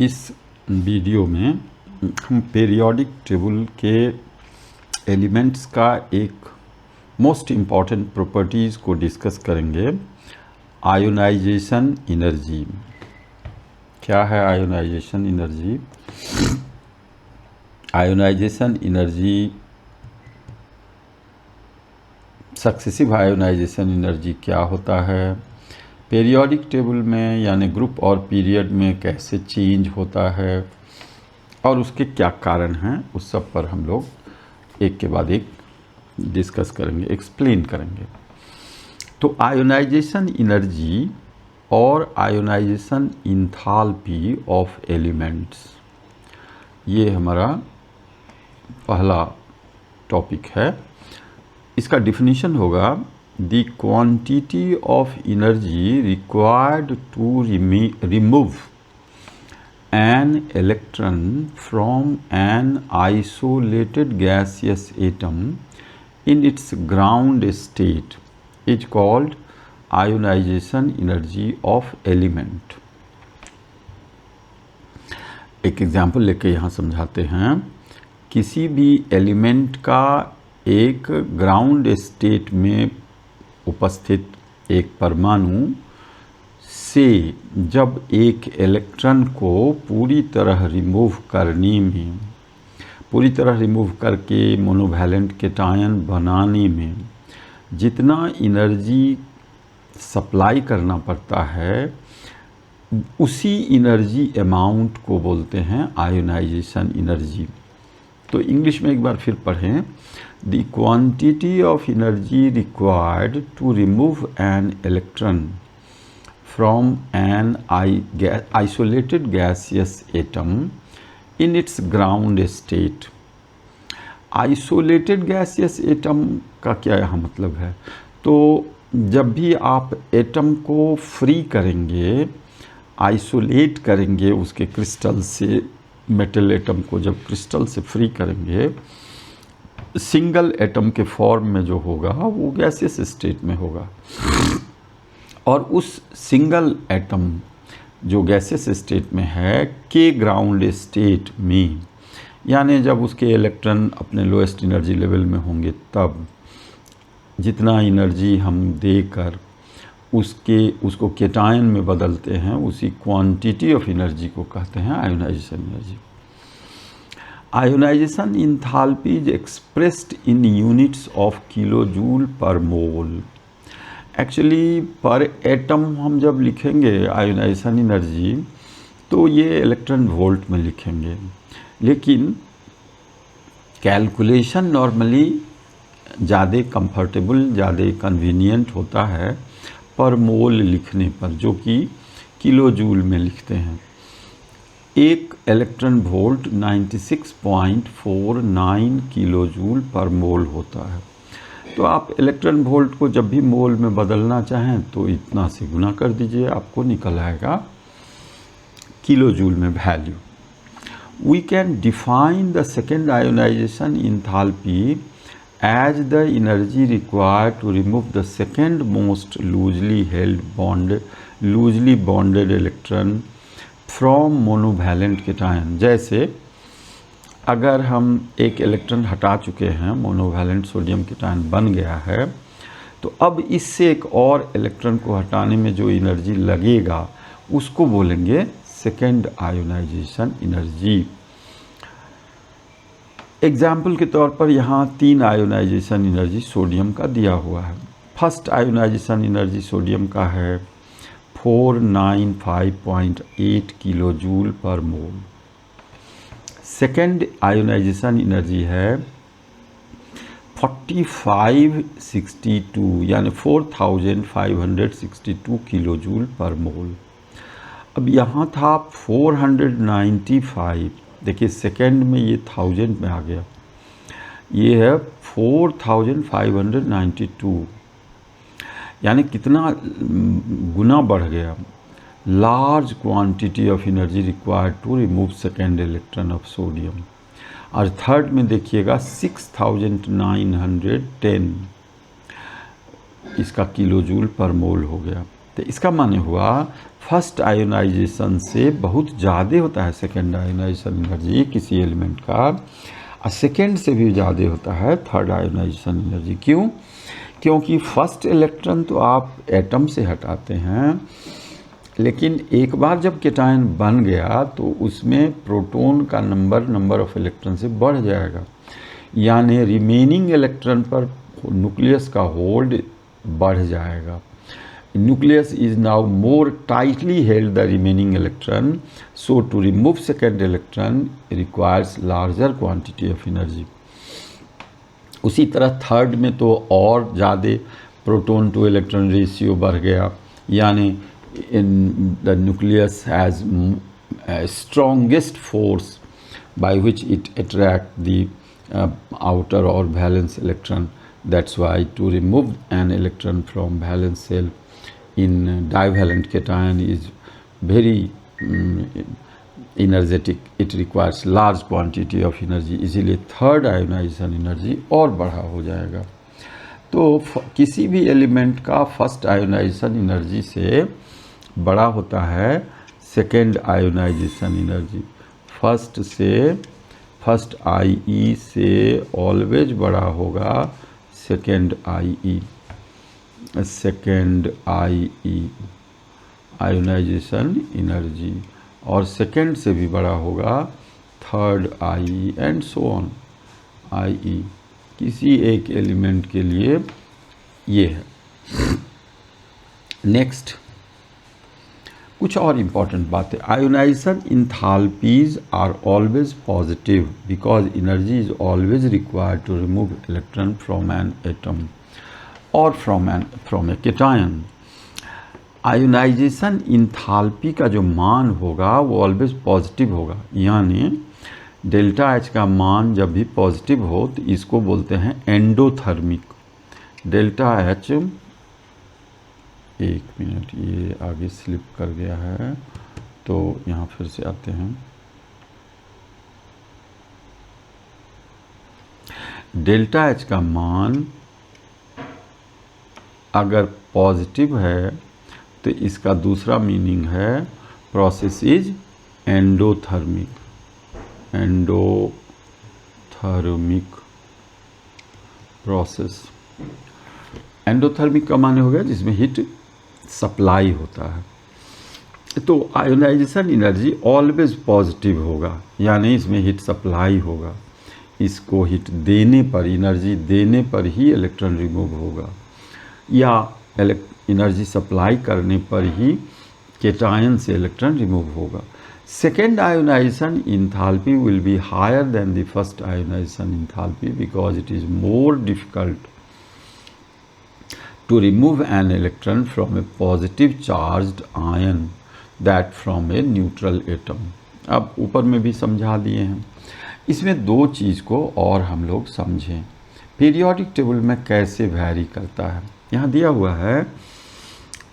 इस वीडियो में हम पीरियोडिक टेबल के एलिमेंट्स का एक मोस्ट इम्पॉर्टेंट प्रॉपर्टीज़ को डिस्कस करेंगे। आयोनाइजेशन एनर्जी क्या है? Ionization energy successive ionization energy क्या होता है, पीरियोडिक टेबल में यानी ग्रुप और पीरियड में कैसे चेंज होता है और उसके क्या कारण हैं, उस सब पर हम लोग एक के बाद एक डिस्कस करेंगे, एक्सप्लेन करेंगे। तो आयोनाइजेशन एनर्जी और आयोनाइजेशन इंथैल्पी ऑफ एलिमेंट्स, ये हमारा पहला टॉपिक है। इसका डिफिनीशन होगा the quantity of energy required to remove an electron from an isolated gaseous atom in its ground state is called ionization energy of element। एक example लेके यहाँ समझाते हैं। किसी भी एलिमेंट का एक ग्राउंड स्टेट में उपस्थित एक परमाणु से जब एक इलेक्ट्रॉन को पूरी तरह रिमूव करके मोनोवैलेंट कैटायन बनाने में जितना एनर्जी सप्लाई करना पड़ता है, उसी एनर्जी अमाउंट को बोलते हैं आयोनाइजेशन एनर्जी। तो इंग्लिश में एक बार फिर पढ़ें। The quantity of energy required to remove an electron from an isolated gaseous atom in its ground state। Isolated gaseous atom का क्या यहाँ मतलब है? तो जब भी आप एटम को फ्री करेंगे, आइसोलेट करेंगे उसके क्रिस्टल से, मेटल एटम को जब क्रिस्टल से फ्री करेंगे, सिंगल एटम के फॉर्म में जो होगा वो गैसियस स्टेट में होगा। और उस सिंगल एटम जो गैसेस स्टेट में है के ग्राउंड स्टेट में, यानी जब उसके इलेक्ट्रॉन अपने लोएस्ट एनर्जी लेवल में होंगे, तब जितना एनर्जी हम देकर उसको कैटायन में बदलते हैं, उसी क्वांटिटी ऑफ एनर्जी को कहते हैं ionization energy. Ionization enthalpy is expressed in units of kilojoule per mole. Actually पर एटम हम जब लिखेंगे आयोनाइजेशन एनर्जी तो ये इलेक्ट्रॉन वोल्ट में लिखेंगे, लेकिन कैलकुलेशन नॉर्मली ज़्यादा कंफर्टेबल, ज़्यादा कन्वीनियंट होता है पर मोल लिखने पर, जो कि किलो जूल में लिखते हैं। एक इलेक्ट्रॉन वोल्ट 96.49 किलो जूल पर मोल होता है। तो आप इलेक्ट्रॉन वोल्ट को जब भी मोल में बदलना चाहें तो इतना से गुना कर दीजिए, आपको निकल आएगा किलो जूल में value. We can define the second ionization enthalpy as the energy required to remove the second most loosely bonded electron from monovalent cation. जैसे अगर हम एक इलेक्ट्रॉन हटा चुके हैं, मोनोवैलेंट सोडियम कैटायन बन गया है, तो अब इससे एक और इलेक्ट्रॉन को हटाने में जो एनर्जी लगेगा उसको बोलेंगे सेकेंड आयोनाइजेशन एनर्जी। एग्जाम्पल के तौर पर यहाँ 3 आयोनाइजेशन एनर्जी सोडियम का दिया हुआ है। फर्स्ट आयोनाइजेशन एनर्जी सोडियम का है 495.8 किलो जूल पर मोल। सेकेंड आयोनाइजेशन एनर्जी है 4562 यानी 4562 किलो जूल पर मोल। अब यहाँ था 495, देखिए सेकेंड में ये 1000 में आ गया, ये है 4592, यानी कितना गुना बढ़ गया। Large quantity of energy required to remove second electron of sodium. और थर्ड में देखिएगा 6910 इसका किलो जूल पर मोल हो गया। तो इसका माने हुआ फर्स्ट आयोनाइजेशन से बहुत ज़्यादा होता है सेकेंड आयोनाइजेशन एनर्जी किसी एलिमेंट का, और सेकेंड से भी ज़्यादा होता है थर्ड आयोनाइजेशन एनर्जी। क्यों? क्योंकि फर्स्ट इलेक्ट्रॉन तो आप एटम से हटाते हैं, लेकिन एक बार जब केटायन बन गया तो उसमें प्रोटॉन का नंबर ऑफ इलेक्ट्रॉन से बढ़ जाएगा, यानी रिमेनिंग इलेक्ट्रॉन पर न्यूक्लियस का होल्ड बढ़ जाएगा। Nucleus is now more tightly held the remaining electron, so to remove second electron requires larger quantity of energy. उसी तरह थर्ड में तो और ज़्यादा प्रोटॉन टू इलेक्ट्रॉन रेशियो बढ़ गया, यानी the nucleus has strongest force by which it attract the outer or valence electron. That's why to remove an electron from valence shell in divalent cation is very energetic. It requires large quantity of energy, इसीलिए third ionization energy और बढ़ा हो जाएगा। तो किसी भी element का first ionisation energy से बड़ा होता है second ionization energy. First IE से ऑलवेज बड़ा होगा सेकेंड IE आयोनाइजेशन एनर्जी, और सेकेंड से भी बड़ा होगा third IE and so on IE। किसी एक एलिमेंट के लिए ये है। नेक्स्ट कुछ और इम्पॉर्टेंट बातें। Ionization enthalpies are always positive because energy is always required to remove electron from an atom और from a cation. Ionization enthalpy का जो मान होगा वो ऑलवेज पॉजिटिव होगा, यानी डेल्टा H का मान जब भी पॉजिटिव हो तो इसको बोलते हैं एंडोथर्मिक। डेल्टा H, एक मिनट, ये आगे स्लिप कर गया है तो यहाँ फिर से आते हैं। डेल्टा H का मान अगर पॉजिटिव है तो इसका दूसरा मीनिंग है process is endothermic process. Endothermic का माने हो गया जिसमें हीट सप्लाई होता है। तो आयोनाइजेशन एनर्जी ऑलवेज पॉजिटिव होगा, यानी इसमें हीट सप्लाई होगा। इसको हीट देने पर, एनर्जी देने पर ही इलेक्ट्रॉन रिमूव होगा, या एनर्जी सप्लाई करने पर ही केटायन से इलेक्ट्रॉन रिमूव होगा। Second ionization enthalpy will be higher than the first ionization enthalpy because it is more difficult to remove an electron from a positive charged ion that from a neutral atom। अब ऊपर में भी समझा दिए हैं। इसमें दो चीज़ को और हम लोग समझें, पीरियोडिक टेबल में कैसे वैरी करता है। यहाँ दिया हुआ है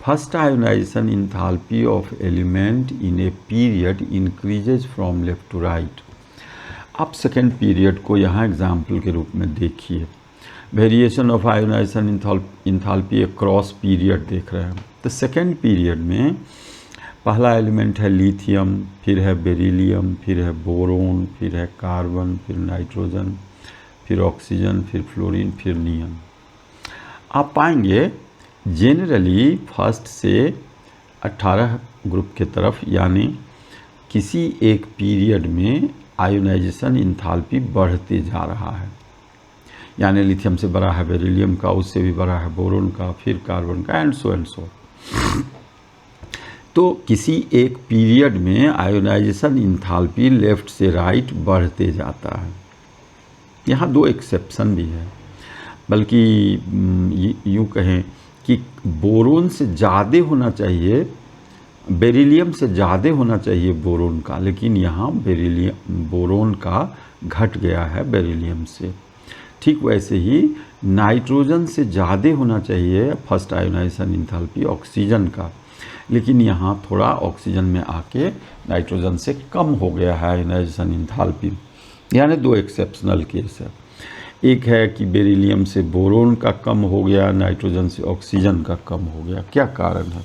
first ionization enthalpy of element in a period increases from left to right. आप सेकेंड पीरियड को यहाँ एग्जाम्पल के रूप में देखिए। Variation of ionization enthalpy across period देख रहे हैं। तो सेकेंड पीरियड में पहला एलिमेंट है लिथियम, फिर है बेरिलियम, फिर है बोरोन, फिर है कार्बन, फिर नाइट्रोजन, फिर ऑक्सीजन, फिर फ्लोरीन, फिर नियन। आप पाएंगे जेनरली फर्स्ट से 18 ग्रुप के तरफ, यानी किसी एक पीरियड में आयोनाइजेशन इंथाल्पी बढ़ते जा रहा है, यानी लिथियम से बड़ा है बेरिलियम का, उससे भी बड़ा है बोरोन का, फिर कार्बन का, एंड सो। तो किसी एक पीरियड में आयोनाइजेशन इंथाल्पी लेफ्ट से राइट बढ़ते जाता है। यहाँ दो एक्सेप्शन भी है, बल्कि यूँ कहें कि बोरोन से ज़्यादा होना चाहिए, बेरिलियम से ज़्यादा होना चाहिए बोरोन का, लेकिन यहाँ बोरोन का घट गया है बेरिलियम से। ठीक वैसे ही नाइट्रोजन से ज़्यादा होना चाहिए फर्स्ट आयोनाइजेशन इंथाल्पी ऑक्सीजन का, लेकिन यहाँ थोड़ा ऑक्सीजन में आके नाइट्रोजन से कम हो गया है आयोनाइजेशन इंथाल्पी। यानी दो एक्सेप्शनल केस है। एक है कि बेरिलियम से बोरोन का कम हो गया, नाइट्रोजन से ऑक्सीजन का कम हो गया। क्या कारण है?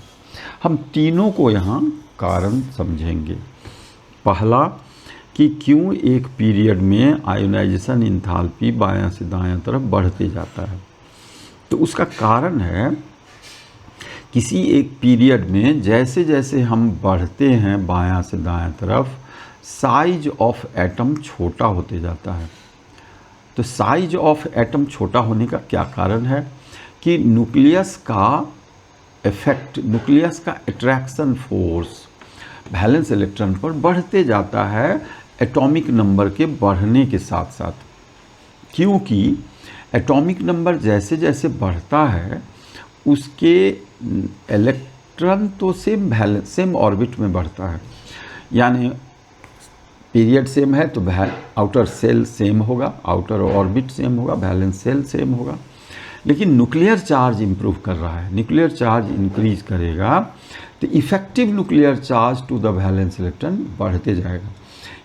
हम तीनों को यहाँ कारण समझेंगे। पहला कि क्यों एक पीरियड में आयोनाइजेशन इंथैल्पी बायां से दायां तरफ बढ़ते जाता है। तो उसका कारण है किसी एक पीरियड में जैसे जैसे हम बढ़ते हैं बायां से दायां तरफ, साइज ऑफ एटम छोटा होते जाता है। तो साइज ऑफ एटम छोटा होने का क्या कारण है कि न्यूक्लियस का इफेक्ट, न्यूक्लियस का अट्रैक्शन फोर्स वैलेंस इलेक्ट्रॉन पर बढ़ते जाता है एटॉमिक नंबर के बढ़ने के साथ साथ। क्योंकि एटॉमिक नंबर जैसे जैसे बढ़ता है उसके इलेक्ट्रॉन तो सेम ऑर्बिट में बढ़ता है, यानी पीरियड सेम है तो आउटर सेल सेम होगा, आउटर ऑर्बिट सेम होगा, वैलेंस सेल सेम होगा। लेकिन न्यूक्लियर चार्ज इंप्रूव कर रहा है, न्यूक्लियर चार्ज इंक्रीज करेगा तो effective nuclear charge to the valence electron बढ़ते जाएगा।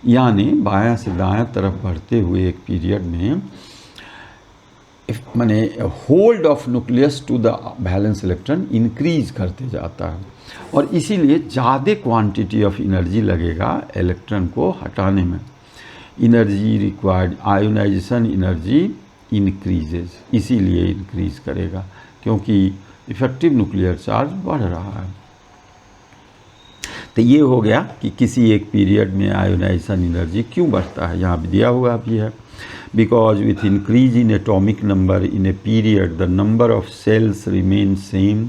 यानी बायां से दायां तरफ बढ़ते हुए एक पीरियड में माने hold of nucleus to the valence electron increase करते जाता है और इसीलिए ज़्यादा क्वांटिटी ऑफ एनर्जी लगेगा इलेक्ट्रॉन को हटाने में। Energy required, ionization energy increases, इसीलिए इंक्रीज करेगा क्योंकि इफेक्टिव न्यूक्लियर चार्ज बढ़ रहा है। तो ये हो गया कि किसी एक पीरियड में आयोनाइजेशन एनर्जी क्यों बढ़ता है, यहाँ भी दिया हुआ भी है। Because with increase in atomic number in a period the number of shells remain same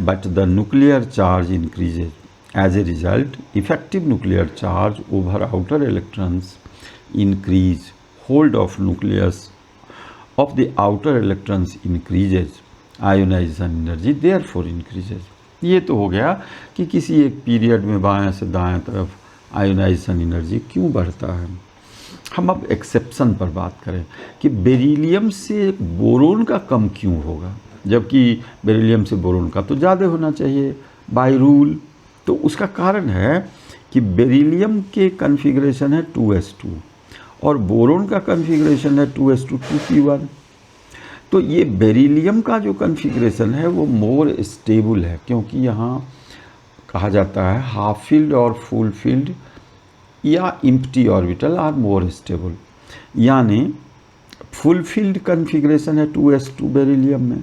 but the nuclear charge increases. As a result effective nuclear charge over outer electrons increase, hold of nucleus of the outer electrons increases, ionization energy therefore increases। ये तो हो गया कि किसी एक period में बायां से दायां तरफ आयोनाइजेशन एनर्जी क्यों बढ़ता है। हम अब एक्सेप्शन पर बात करें कि बेरिलियम से बोरोन का कम क्यों होगा, जबकि बेरिलियम से बोरोन का तो ज़्यादा होना चाहिए बाय रूल। तो उसका कारण है कि बेरिलियम के कन्फिग्रेशन है 2s2 और बोरोन का कन्फिग्रेशन है 2s2 2p1। तो ये बेरिलियम का जो कन्फिग्रेशन है वो मोर स्टेबल है, क्योंकि यहाँ कहा जाता है हाफ फील्ड और फुल फील्ड या empty orbital are more stable. यानी फुल फील्ड कन्फिग्रेशन है 2s2 बेरिलियम में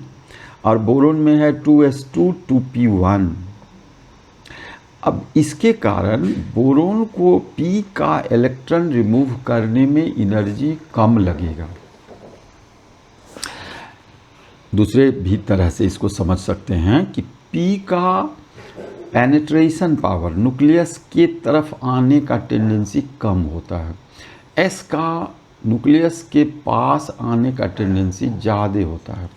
और बोरोन में है 2s2 2p1। अब इसके कारण बोरोन को p का इलेक्ट्रॉन रिमूव करने में एनर्जी कम लगेगा। दूसरे भी तरह से इसको समझ सकते हैं कि p का पेनिट्रेशन पावर, न्यूक्लियस के तरफ आने का टेंडेंसी कम होता है, s का न्यूक्लियस के पास आने का टेंडेंसी ज़्यादा होता है।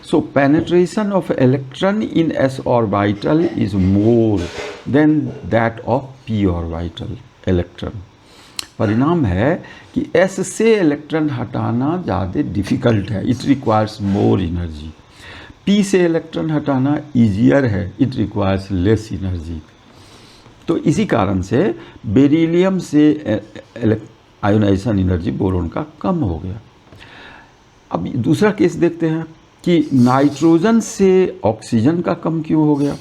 So penetration of electron in s orbital is more than that of p orbital electron। परिणाम है कि s से इलेक्ट्रॉन हटाना ज़्यादा डिफ़िकल्ट है, it requires more energy. p से इलेक्ट्रॉन हटाना ईजियर है, इट रिक्वायर्स लेस एनर्जी। तो इसी कारण से बेरिलियम से आयोनाइजेशन एनर्जी बोरोन का कम हो गया। अब दूसरा केस देखते हैं कि नाइट्रोजन से ऑक्सीजन का कम क्यों हो गया।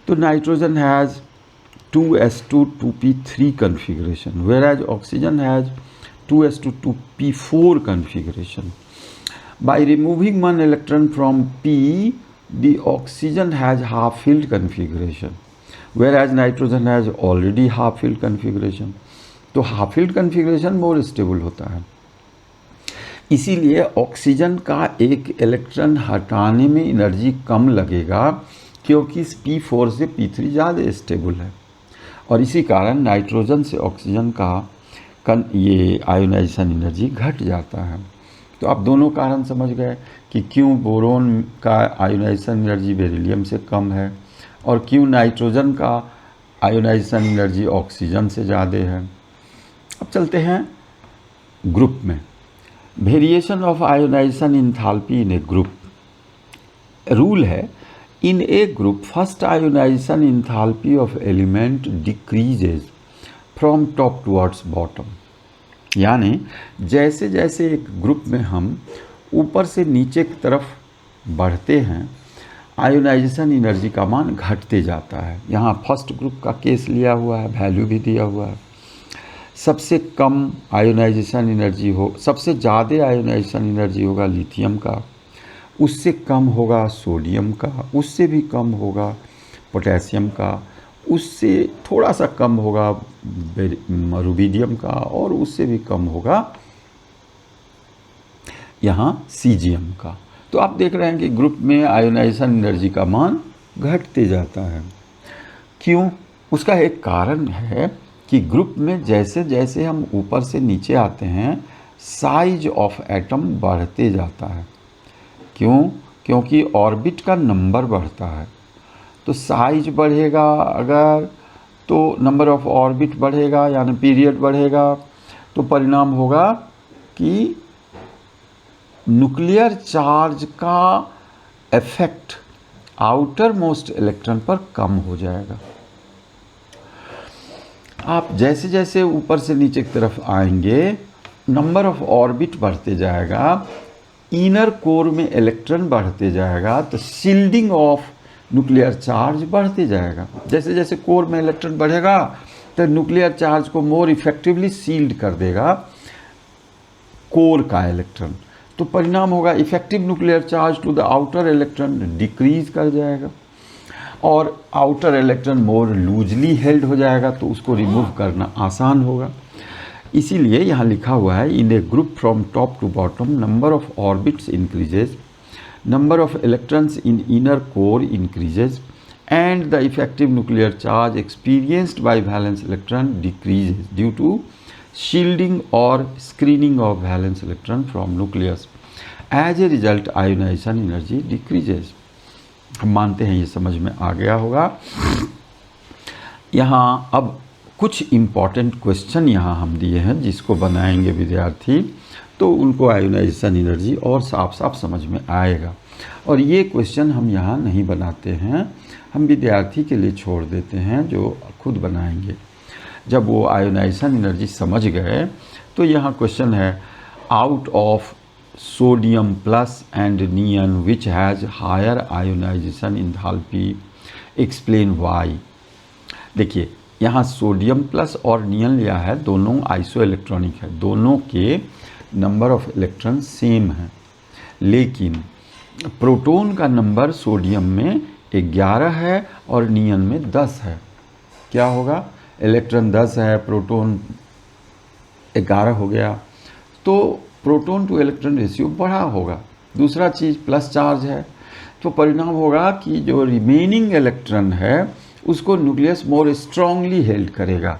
तो nitrogen has 2s2 2p3 configuration whereas oxygen has 2s2 2p4 configuration। By removing one electron from p, the oxygen has half filled configuration whereas nitrogen has already half filled configuration। तो half field configuration more stable होता है, इसीलिए oxygen का एक electron हटाने में energy कम लगेगा क्योंकि p4 से p3 ज़्यादा स्टेबल है। और इसी कारण नाइट्रोजन से ऑक्सीजन का ये आयोनाइजेशन एनर्जी घट जाता है। तो आप दोनों कारण समझ गए कि क्यों बोरोन का आयोनाइजेशन एनर्जी बेरिलियम से कम है और क्यों नाइट्रोजन का आयोनाइजेशन एनर्जी ऑक्सीजन से ज़्यादा है। अब चलते हैं ग्रुप में। Variation of ionization enthalpy in a group. Rule है in a group first ionization enthalpy of element decreases from top towards bottom. यानी जैसे जैसे एक ग्रुप में हम ऊपर से नीचे की तरफ बढ़ते हैं, आयोनाइजेशन एनर्जी का मान घटते जाता है। यहाँ फर्स्ट ग्रुप का केस लिया हुआ है, वैल्यू भी दिया हुआ है। सबसे कम आयोनाइजेशन एनर्जी हो, सबसे ज़्यादा आयोनाइजेशन एनर्जी होगा लिथियम का, उससे कम होगा सोडियम का, उससे भी कम होगा पोटेशियम का, उससे थोड़ा सा कम होगा रुबिडियम का, और उससे भी कम होगा यहाँ सीजियम का। तो आप देख रहे हैं कि ग्रुप में आयोनाइजेशन एनर्जी का मान घटते जाता है। क्यों? उसका एक कारण है कि ग्रुप में जैसे जैसे हम ऊपर से नीचे आते हैं साइज ऑफ एटम बढ़ते जाता है। क्यों? क्योंकि ऑर्बिट का नंबर बढ़ता है। तो साइज बढ़ेगा अगर, तो नंबर ऑफ ऑर्बिट बढ़ेगा यानी पीरियड बढ़ेगा, तो परिणाम होगा कि न्यूक्लियर चार्ज का इफेक्ट आउटर मोस्ट इलेक्ट्रॉन पर कम हो जाएगा। आप जैसे जैसे ऊपर से नीचे की तरफ आएंगे नंबर ऑफ ऑर्बिट बढ़ते जाएगा, इनर कोर में इलेक्ट्रॉन बढ़ते जाएगा, तो शील्डिंग ऑफ न्यूक्लियर चार्ज बढ़ते जाएगा। जैसे जैसे कोर में इलेक्ट्रॉन बढ़ेगा तो न्यूक्लियर चार्ज को मोर इफेक्टिवली शील्ड कर देगा कोर का इलेक्ट्रॉन। तो परिणाम होगा effective nuclear charge to the outer electron decrease कर जाएगा, और outer electron more loosely held हो जाएगा, तो उसको रिमूव करना आसान होगा। इसीलिए यहाँ लिखा हुआ है in a group from top to bottom number of orbits increases, number of electrons in inner core increases, and the effective nuclear charge experienced by valence electron decreases due to shielding or screening of valence electron from nucleus. As a result, ionization energy decreases. हम मानते हैं ये समझ में आ गया होगा। यहाँ अब कुछ इम्पॉर्टेंट क्वेश्चन यहाँ हम दिए हैं जिसको बनाएंगे विद्यार्थी, तो उनको आयोनाइजेशन एनर्जी और साफ साफ समझ में आएगा। और ये क्वेश्चन हम यहाँ नहीं बनाते हैं, हम विद्यार्थी के लिए छोड़ देते हैं जो खुद बनाएंगे। जब वो आयोनाइजेशन एनर्जी समझ गए तो यहाँ क्वेश्चन है out of sodium plus and neon which has higher ionisation enthalpy explain why. देखिए यहाँ सोडियम प्लस और नियन लिया है, दोनों आइसो इलेक्ट्रॉनिक है, दोनों के नंबर ऑफ इलेक्ट्रॉन सेम है, लेकिन प्रोटॉन का नंबर सोडियम में 11 है और नियन में 10 है। क्या होगा? इलेक्ट्रॉन 10 है, प्रोटॉन 11 हो गया, तो प्रोटॉन टू इलेक्ट्रॉन रेशियो बढ़ा होगा। दूसरा चीज़ प्लस चार्ज है, तो परिणाम होगा कि जो रिमेनिंग इलेक्ट्रॉन है उसको न्यूक्लियस मोर स्ट्रांगली हेल्ड करेगा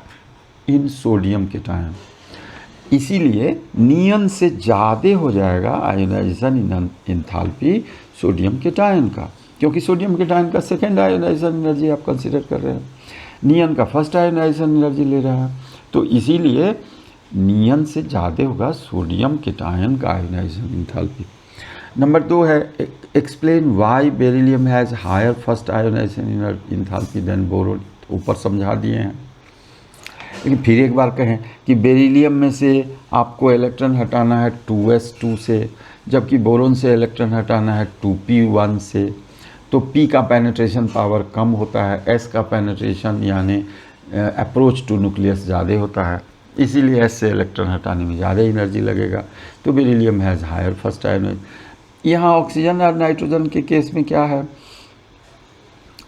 इन सोडियम के टाइम। इसीलिए नियन से ज़्यादा हो जाएगा आयोनाइजेशन एंथैल्पी सोडियम केटायन का, क्योंकि सोडियम केटायन का सेकेंड आयोनाइजेशन एनर्जी आप कंसीडर कर रहे हैं, नियन का फर्स्ट आयोनाइजेशन एनर्जी ले रहा है, तो इसीलिए नियन से ज़्यादा होगा सोडियम केटायन का आयोनाइजेशन एंथैल्पी। नंबर 2 है explain why beryllium has higher first ionisation enthalpy than boron. ऊपर समझा दिए हैं, लेकिन फिर एक बार कहें कि बेरिलियम में से आपको इलेक्ट्रॉन हटाना है 2s2 से, जबकि बोरोन से इलेक्ट्रॉन हटाना है 2p1 से, तो p का पेनिट्रेशन पावर कम होता है, s का पेनिट्रेशन यानी अप्रोच टू न्यूक्लियस ज़्यादा होता है, इसीलिए s से इलेक्ट्रॉन हटाने में ज़्यादा एनर्जी लगेगा, तो beryllium has higher first ionisation. यहाँ ऑक्सीजन और नाइट्रोजन के केस में क्या है,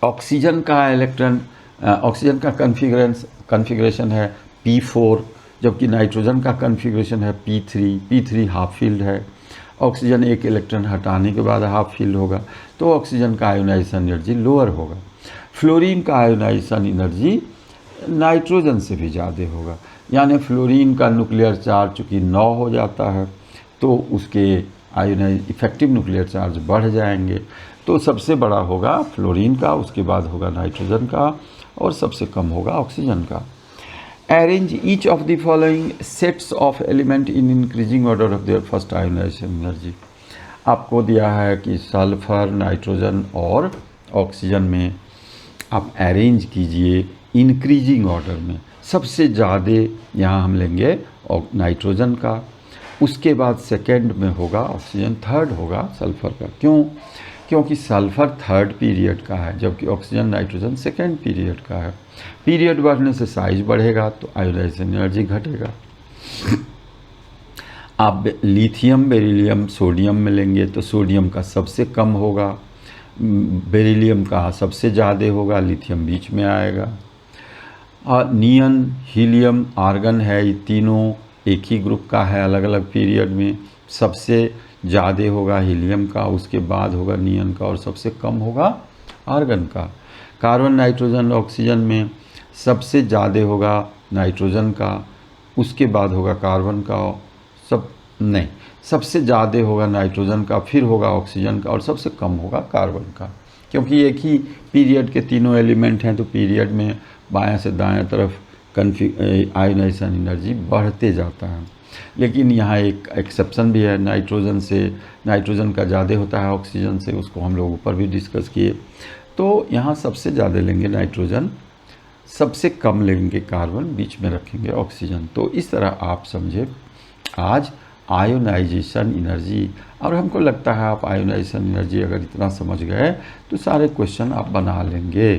ऑक्सीजन का इलेक्ट्रॉन ऑक्सीजन का कन्फिग्रेशन है p4, जबकि नाइट्रोजन का कन्फिग्रेशन है p3 हाफ फील्ड है। ऑक्सीजन एक इलेक्ट्रॉन हटाने के बाद हाफ फील्ड होगा, तो ऑक्सीजन का आयोनाइजेशन एनर्जी लोअर होगा। फ्लोरीन का आयोनाइजेशन एनर्जी नाइट्रोजन से भी ज़्यादा होगा, यानी फ्लोरीन का न्यूक्लियर चार्ज चूँकि 9 हो जाता है तो उसके इफेक्टिव न्यूक्लियर चार्ज बढ़ जाएंगे, तो सबसे बड़ा होगा फ्लोरीन का, उसके बाद होगा नाइट्रोजन का, और सबसे कम होगा ऑक्सीजन का। Arrange each of the following sets of element in increasing order of their first ionisation energy. आपको दिया है कि सल्फर, नाइट्रोजन और ऑक्सीजन में आप अरेंज कीजिए इंक्रीजिंग ऑर्डर में। सबसे ज़्यादा यहाँ हम लेंगे नाइट्रोजन का, उसके बाद सेकेंड में होगा ऑक्सीजन, थर्ड होगा सल्फर का। क्यों? क्योंकि सल्फर थर्ड पीरियड का है जबकि ऑक्सीजन नाइट्रोजन सेकेंड पीरियड का है। पीरियड बढ़ने से साइज बढ़ेगा तो आयोनाइजेशन एनर्जी घटेगा। आप लिथियम, बेरिलियम, सोडियम में लेंगे तो सोडियम का सबसे कम होगा, बेरिलियम का सबसे ज़्यादा होगा, लिथियम बीच में आएगा। और नियन, हीलियम, आर्गन है, ये तीनों एक ही ग्रुप का है, अलग अलग पीरियड में सबसे ज़्यादा होगा हीलियम का, उसके बाद होगा नियन का और सबसे कम होगा आर्गन का। कार्बन, नाइट्रोजन, ऑक्सीजन में सबसे ज़्यादा होगा नाइट्रोजन का, उसके बाद होगा कार्बन का, सबसे ज़्यादा होगा नाइट्रोजन का, फिर होगा ऑक्सीजन का और सबसे कम होगा कार्बन का। क्योंकि एक ही पीरियड के तीनों एलिमेंट हैं तो पीरियड में बाएं से दाएं तरफ आयोनाइजेशन एनर्जी बढ़ते जाता है। लेकिन यहाँ एक एक्सेप्शन भी है, नाइट्रोजन का ज़्यादा होता है ऑक्सीजन से, उसको हम लोग ऊपर भी डिस्कस किए। तो यहाँ सबसे ज़्यादा लेंगे नाइट्रोजन, सबसे कम लेंगे कार्बन, बीच में रखेंगे ऑक्सीजन। तो इस तरह आप समझे आज आयोनाइजेशन एनर्जी। और हमको लगता है आप आयोनाइजेशन एनर्जी अगर इतना समझ गए तो सारे क्वेश्चन आप बना लेंगे।